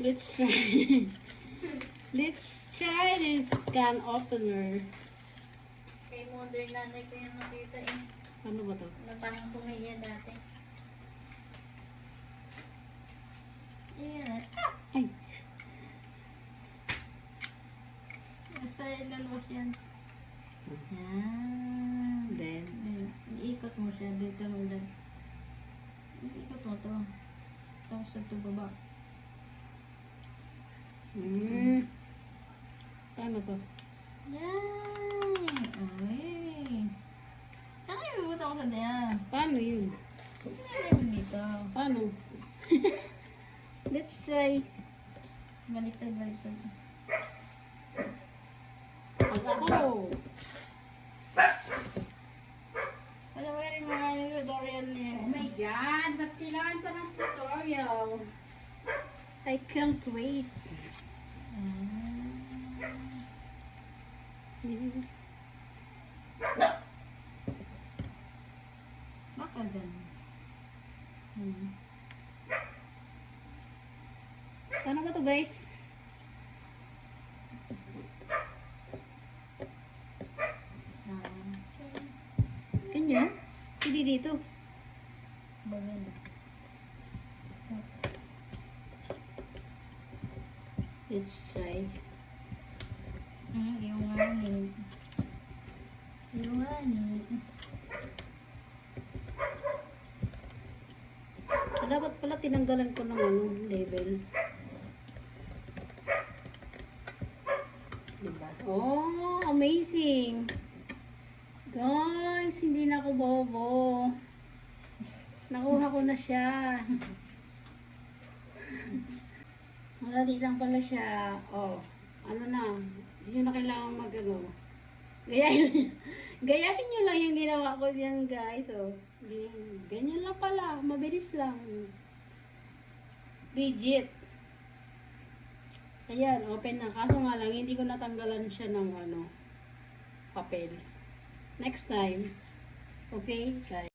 Let's try. Let's try this can opener. Kay modern nanay ko yung nakita eh. Ano ba to? Natangang pumiya dati. Ayan. Ay. Basta lalabas yan. Then, Iikot mo siya dito mo dyan. Iikot mo to. Tapos ito baba. paano to? Yan! Ay! Saan kayo bibuta ko sa diyan? Paano yun? Hindi mo dito. Paano? Let's try. Baliktad, baliktad. Ako. Ano ba rin mga tutorial niya? Oh my God! Ba't kailangan pa ng tutorial? I can't wait. Baka ganun. Paano ba to, guys? Ganyan? Hindi dito. Bagay. Let's try. Yung hangin. Yung hangin. Dapat pala tinanggalan ko ng level. Diba? Oh, amazing! Guys, hindi na ako bobo. Nakuha ko na siya. Madali lang pala siya. Oh, ano na. Hindi nyo na kailangan gayahin nyo lang yung ginawa ko dyan, guys. Oh, ganyan lang pala. Mabilis lang. Legit. Ayan, open na. Kaso nga lang, hindi ko natanggalan siya ng papel. Next time. Okay, guys.